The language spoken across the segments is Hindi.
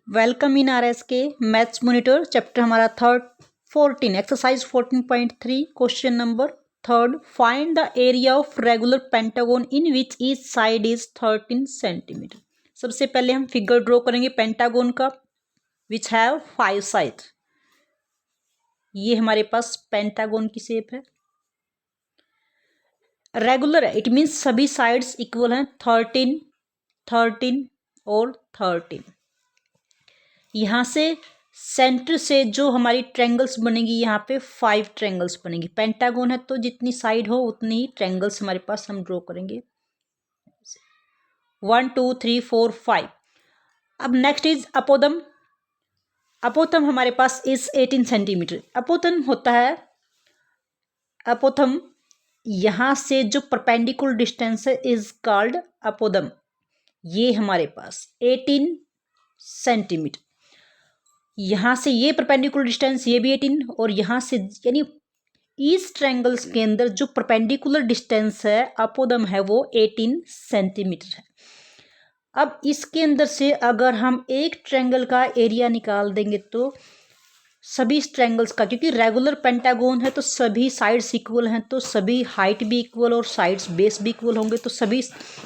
वेलकम इन आर एस के मैथ्स मॉनिटर चैप्टर हमारा third 14 exercise 14.3 question number third find the area of regular pentagon in which each side is 13 centimetre. सबसे पहले हम फिगर ड्रॉ करेंगे पेंटागन का विच हैव 5 साइड। ये हमारे पास पेंटागन की शेप है, रेगुलर है, इट मीन्स सभी साइड्स इक्वल हैं 13 13 और 13। यहाँ से सेंटर से जो हमारी ट्रायंगल्स बनेगी यहाँ पे 5 ट्रायंगल्स बनेगी। पेंटागन है तो जितनी साइड हो उतनी ही ट्रायंगल्स हमारे पास हम ड्रॉ करेंगे 1 2 3 4 5। अब नेक्स्ट इज अपोदम। अपोथम हमारे पास इज 18 सेंटीमीटर। अपोथम होता है अपोथम यहाँ से जो परपेंडिकुलर डिस्टेंस है इज कॉल्ड अपोदम। ये हमारे पास 18 सेंटीमीटर। यहाँ से ये परपेंडिकुलर डिस्टेंस ये भी 18 और यहाँ से यानी इस ट्रायंगल्स के अंदर जो परपेंडिकुलर डिस्टेंस है अपोदम है वो 18 सेंटीमीटर है। अब इसके अंदर से अगर हम एक ट्रायंगल का एरिया निकाल देंगे तो सभी ट्रायंगल्स का, क्योंकि रेगुलर पेंटागन है तो सभी साइड्स इक्वल हैं तो सभी हाइट भी इक्वल और साइड्स बेस भी इक्वल होंगे तो सभी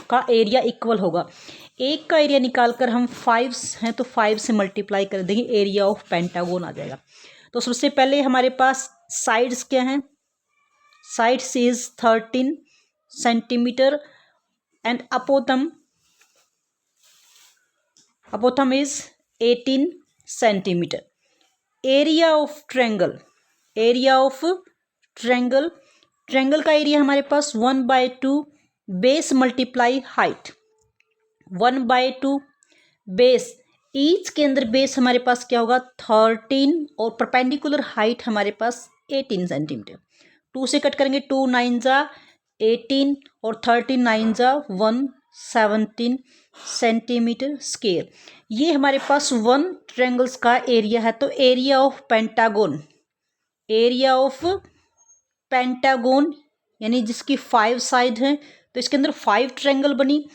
का एरिया इक्वल होगा। एक का एरिया निकालकर हम 5 हैं तो 5 से मल्टीप्लाई कर देंगे, एरिया ऑफ पेंटागन आ जाएगा। तो सबसे पहले हमारे पास साइड्स क्या हैं, sides is 13 centimetre and apothem is 18 centimetre. Area of triangle, area of triangle, triangle का एरिया हमारे पास 1/2 base multiply height, 1/2 base, each के अंदर बेस हमारे पास क्या होगा 13 और परपेंडिकुलर हाइट हमारे पास 18 सेंटीमीटर। 2 से कट करेंगे 2 9 जा 18 और 13 9 जा 117 सेंटीमीटर स्क्वायर। ये हमारे पास 1 ट्रायंगल्स का एरिया है। तो area of pentagon, area of pentagon यानी जिसकी 5 साइड हैं तो इसके अंदर 5 ट्रायंगल बनी,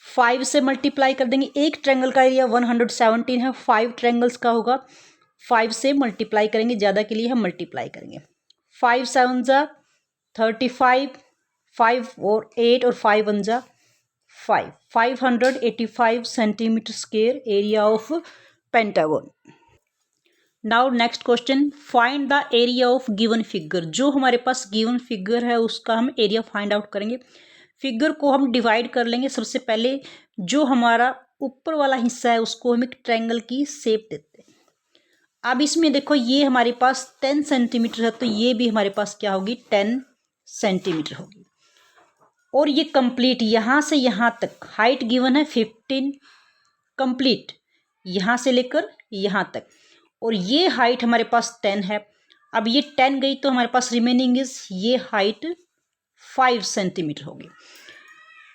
5 से मल्टीप्लाई कर देंगे। एक ट्रायंगल का एरिया 117 है, 5 ट्रायंगल्स का होगा 5 से मल्टीप्लाई करेंगे, ज़्यादा के लिए हम मल्टीप्लाई करेंगे। 5 7 जा 35, 5 और 8 और 5 1 जा 5, 585 centimetre square area of pentagon. Now next question, find the area of given figure. जो हमारे पास गिवन फिगर है उसका हम एरिया फाइंड आउट करेंगे। फिगर को हम डिवाइड कर लेंगे। सबसे पहले जो हमारा ऊपर वाला हिस्सा है उसको हम एक ट्रायंगल की शेप देते हैं। अब इसमें देखो ये हमारे पास 10 सेंटीमीटर है तो ये भी हमारे पास क्या होगी 10 सेंटीमीटर होगी। और ये कंप्लीट यहाँ से यहाँ तक हाइट गिवन है 15 कंप्लीट, यहाँ से लेकर यहाँ तक, और ये हाइट हमारे पास 10 है। अब ये 10 गई तो हमारे पास रिमेनिंग इज ये हाइट 5 सेंटीमीटर होगी।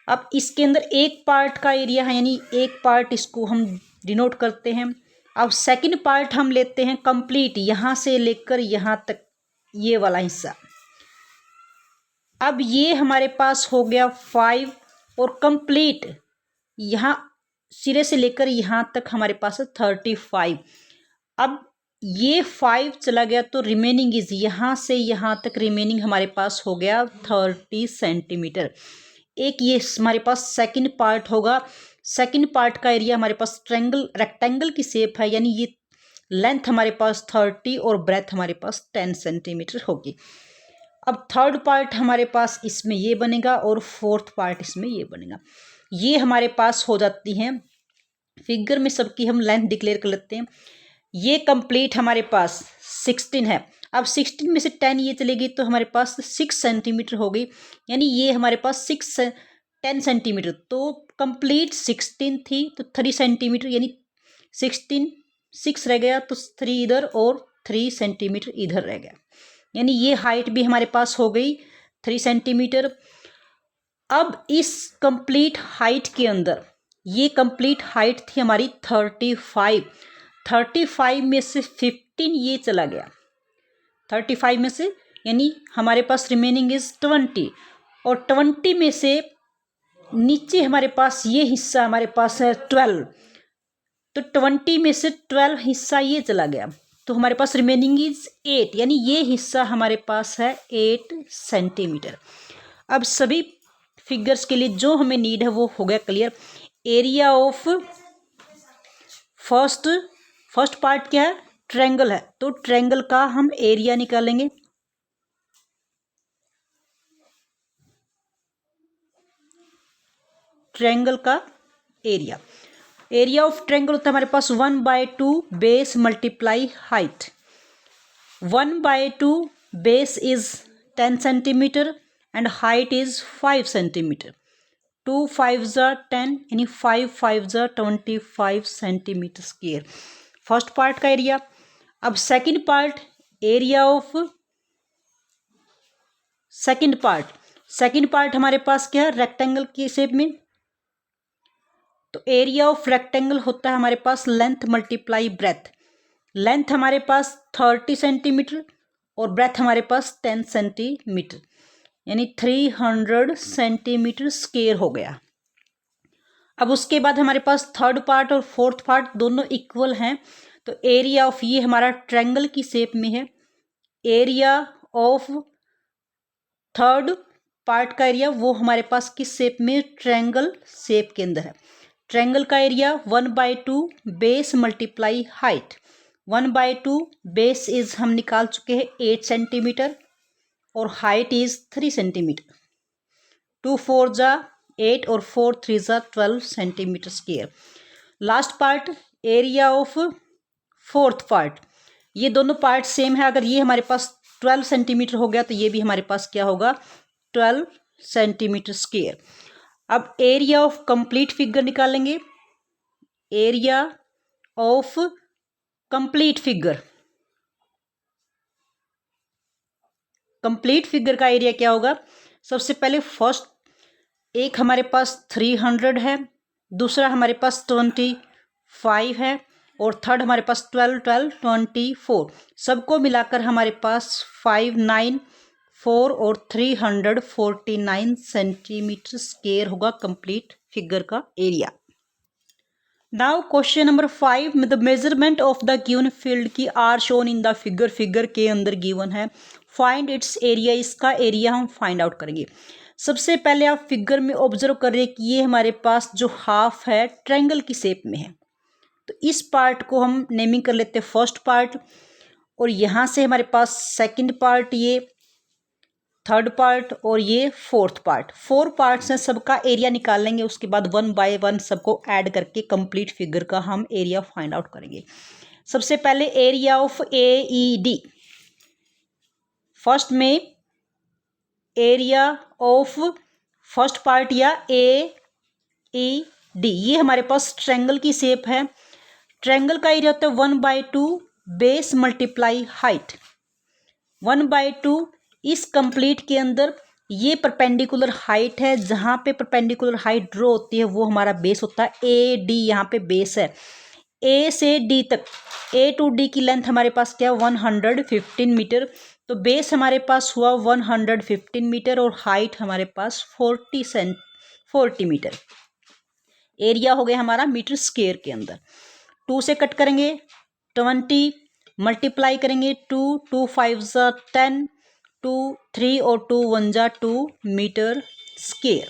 अब इसके अंदर एक पार्ट का एरिया है यानी एक पार्ट इसको हम डिनोट करते हैं। अब सेकंड पार्ट हम लेते हैं कंप्लीट यहाँ से लेकर यहाँ तक ये वाला हिस्सा। अब ये हमारे पास हो गया 5 और कंप्लीट यहाँ सिरे से लेकर यहाँ तक हमारे पास है 35। अब ये 5 चला गया तो रिमेनिंग इज यहाँ से यहाँ तक रिमेनिंग हमारे पास हो गया 30 सेंटीमीटर। एक ये हमारे पास सेकंड पार्ट होगा। सेकंड पार्ट का एरिया हमारे पास ट्रायंगल रेक्टेंगल की शेप है यानी ये लेंथ हमारे पास 30 और ब्रेथ हमारे पास 10 सेंटीमीटर होगी। अब थर्ड पार्ट हमारे पास इसमें ये बनेगा और फोर्थ पार्ट इसमें ये बनेगा। ये हमारे पास हो जाती हैं फिगर में, सबकी हम लेंथ डिक्लेयर कर लेते हैं। ये कंप्लीट हमारे पास 16 है। अब 16 में से 10 ये चलेगी तो हमारे पास 6 सेंटीमीटर हो गई, यानी ये हमारे पास 10 सेंटीमीटर। तो कंप्लीट 16 थी तो 3 सेंटीमीटर यानी 16 6 रह गया तो 3 इधर और 3 सेंटीमीटर इधर रह गया, यानी ये हाइट भी हमारे पास हो गई 3 सेंटीमीटर। अब इस कंप्लीट हाइट के अंदर ये कंप्लीट हाइट थी हमारी 35 में से 15 ये चला गया 35 में से, यानी हमारे पास रिमेनिंग इज 20 और 20 में से नीचे हमारे पास ये हिस्सा हमारे पास है 12 तो 20 में से 12 हिस्सा ये चला गया, तो हमारे पास रिमेनिंग इज 8, यानी ये हिस्सा हमारे पास है 8 सेंटीमीटर। अब सभी फिगर्स के लिए जो हमें नीड है वो हो गया clear. Area of first part क्या है, ट्रायंगल है, तो ट्रायंगल का हम एरिया निकालेंगे। ट्रायंगल का एरिया ऑफ ट्रायंगल होता है हमारे पास 1/2 base multiply height. 1/2 base is 10 centimetre and height is 5 centimetre. 2 5s 10 यानी 5 5s 25 centimetre square, first part का एरिया। अब second part, area of second part हमारे पास क्या है, रेक्टेंगल की शेप में, तो एरिया ऑफ रेक्टेंगल होता है हमारे पास लेंथ मल्टीप्लाई ब्रेथ। लेंथ हमारे पास 30 सेंटीमीटर और ब्रेथ हमारे पास 10 सेंटीमीटर, यानी 300 सेंटीमीटर स्क्वायर हो गया। अब उसके बाद हमारे पास थर्ड पार्ट और फोर्थ पार्ट दोनों इक्वल हैं, तो एरिया ऑफ, ये हमारा ट्रायंगल की शेप में है, एरिया ऑफ थर्ड पार्ट का एरिया वो हमारे पास किस शेप में, ट्रायंगल शेप के अंदर है। ट्रायंगल का area 1/2 base multiply height. 1/2 base is हम निकाल चुके हैं 8 सेंटीमीटर और हाइट इज 3 सेंटीमीटर। 2 4 जा 8 और 4 3 जा 12 centimetre square. Last part, area of fourth part, ये दोनों पार्ट सेम है, अगर ये हमारे पास 12 सेंटीमीटर हो गया तो ये भी हमारे पास क्या होगा, 12 सेंटीमीटर स्क्वायर। अब एरिया ऑफ कंप्लीट फिगर निकालेंगे। एरिया ऑफ कंप्लीट फिगर का एरिया क्या होगा, सबसे पहले फर्स्ट एक हमारे पास 300 है, दूसरा हमारे पास 25 है और थर्ड हमारे पास 12 12 24, सबको मिलाकर हमारे पास 594 और 349 सेंटीमीटर स्क्वायर होगा कंप्लीट फिगर का एरिया। नाउ क्वेश्चन नंबर 5 में the measurement of the given field की are shown in the figure के अंदर गिवन है, फाइंड इट्स एरिया, इसका एरिया हम फाइंड आउट करेंगे। सबसे पहले आप फिगर में ऑब्जर्व कर रहे हैं कि ये हमारे पास जो हाफ है ट्रायंगल की शेप में है, तो इस पार्ट को हम नेमिंग कर लेते हैं फर्स्ट पार्ट, और यहाँ से हमारे पास सेकंड पार्ट, ये थर्ड पार्ट और ये फोर्थ पार्ट, 4 पार्ट्स हैं, सबका एरिया निकालेंगे। उसके बाद 1 बाय 1 सबको ऐड करके कंप्लीट फिगर का हम एरिया फाइंड आउट करेंगे। सबसे पहले एरिया ऑफ AED, फर्स्ट में एरिया ऑफ फर्स्ट पार्ट या AED, ये हमारे पास ट्रायंगल की शेप है। ट्रायंगल का एरिया होता है 1/2 बेस मल्टीप्लाई हाइट। 1/2 इस कंप्लीट के अंदर ये परपेंडिकुलर हाइट है, जहाँ पे परपेंडिकुलर हाइट ड्रॉ होती है वो हमारा बेस होता है। AD यहाँ पे बेस है, A से D तक, A to D की लेंथ हमारे पास क्या, 115 मीटर, तो बेस हमारे पास हुआ 115 मीटर और हाइट हमारे पास 40 मीटर। एरिया हो गया हमारा मीटर स्क्वायर के अंदर। 2 से कट करेंगे 20, मल्टीप्लाई करेंगे 2 2 5 10, 2 3 और 2 1 2 मीटर स्क्वायर।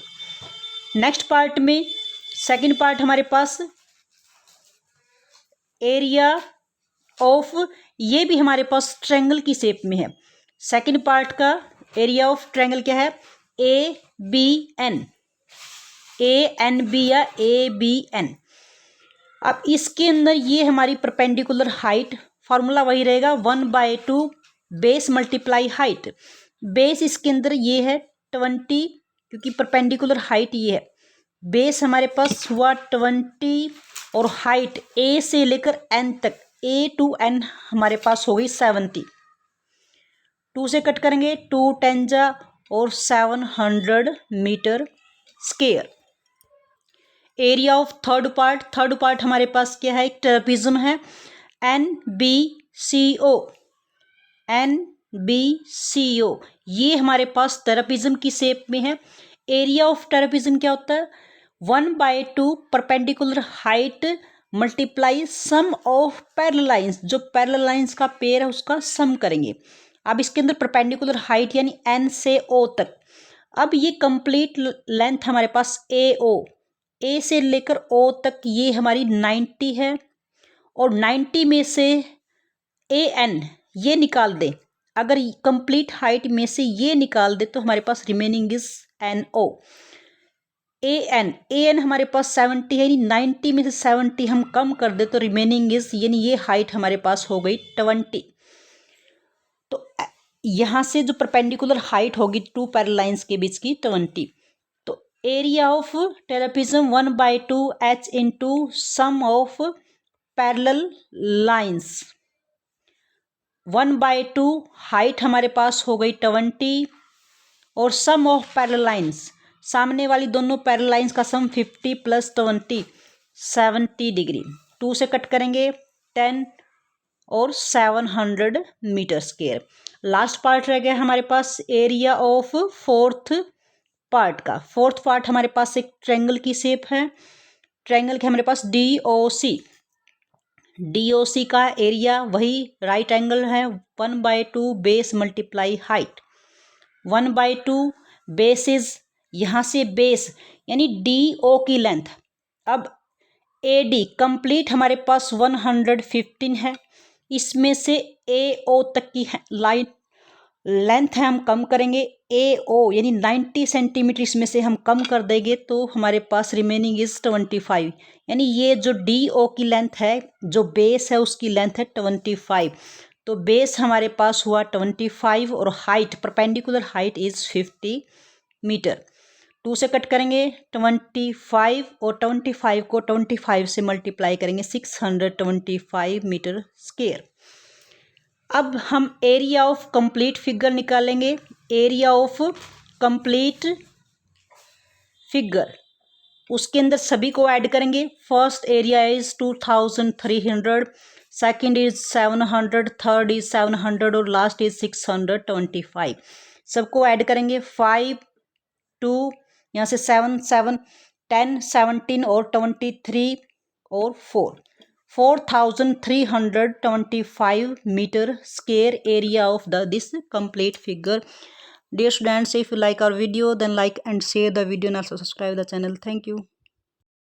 नेक्स्ट पार्ट में सेकंड पार्ट हमारे पास एरिया ऑफ, ये भी हमारे पास ट्रायंगल की शेप में है। सेकंड पार्ट का एरिया ऑफ ट्रायंगल क्या है, ABN या ABN। अब इसके अंदर ये हमारी परपेंडिकुलर हाइट, फार्मूला वही रहेगा 1/2 बेस मल्टीप्लाई हाइट। बेस इसके अंदर ये है 20, क्योंकि परपेंडिकुलर हाइट ये है, बेस हमारे पास हुआ 20 और हाइट A से लेकर N तक, A to N हमारे पास हो गई 70। 2 से कट करेंगे 2 10 जा और 700 metre square. Area of third part हमारे पास क्या है, एक ट्रेपेजियम है NBCO, ये हमारे पास ट्रेपेजियम की शेप में है। एरिया ऑफ ट्रेपेजियम क्या होता है, 1/2 perpendicular height multiply sum of parallel lines, जो पैरेलल लाइंस का पेयर है उसका सम करेंगे। अब इसके अंदर परपेंडिकुलर हाइट यानी एन से ओ तक। अब ये कंप्लीट लेंथ हमारे पास ए से लेकर ओ तक ये हमारी 90 है, और 90 में से ए एन ये निकाल दें। अगर कंप्लीट हाइट में से ये निकाल दे तो हमारे पास remaining is N O. A N हमारे पास 70 है, यानी 90 में से 70 हम कम कर दे तो रिमेनिंग इज, यानी ये हाइट हमारे पास हो गई 20। तो यहाँ से जो परपेंडिकुलर हाइट होगी टू पैरेलल लाइंस के बीच की 20। तो area of trapezium 1/2 h into sum of parallel lines. 1/2 height हमारे पास हो गई 20, और सम ऑफ पैरेलल लाइंस, सामने वाली दोनों पैरेलल लाइंस का सम 50 + 20 70 डिग्री। 2 से कट करेंगे 10 और 700 मीटर स्क्वायर। लास्ट पार्ट रह गया हमारे पास एरिया ऑफ फोर्थ पार्ट का। फोर्थ पार्ट हमारे पास एक ट्रायंगल की शेप है, ट्रायंगल के हमारे पास DOC का एरिया वही राइट एंगल है 1/2 base multiply height. 1/2 base is, यहाँ से बेस यानी DO की लेंथ। अब AD कंप्लीट हमारे पास 115 है, इसमें से AO तक की लाइन लेंथ है हम कम करेंगे। AO यानी 90 सेंटीमीटर इसमें से हम कम कर देंगे तो हमारे पास रिमेनिंग इज 25, यानी ये जो DO की लेंथ है, जो बेस है उसकी लेंथ है 25। तो बेस हमारे पास हुआ 25 और height perpendicular height is 50 metre. 2 से कट करेंगे 25 और 25 को 25 से मल्टीप्लाई करेंगे 625 मीटर स्क्वायर। अब हम एरिया ऑफ कंप्लीट फिगर निकालेंगे। एरिया ऑफ कंप्लीट फिगर, उसके अंदर सभी को ऐड करेंगे। First area is 2300, second is 700, third is 700 और लास्ट इज 625। सबको ऐड करेंगे 5 2 यहाँ से 7 7 10 17 और 23 और 4 4325 metre square area of this complete figure. Dear students, if you like our video then like and share the video and also subscribe the channel. Thank you.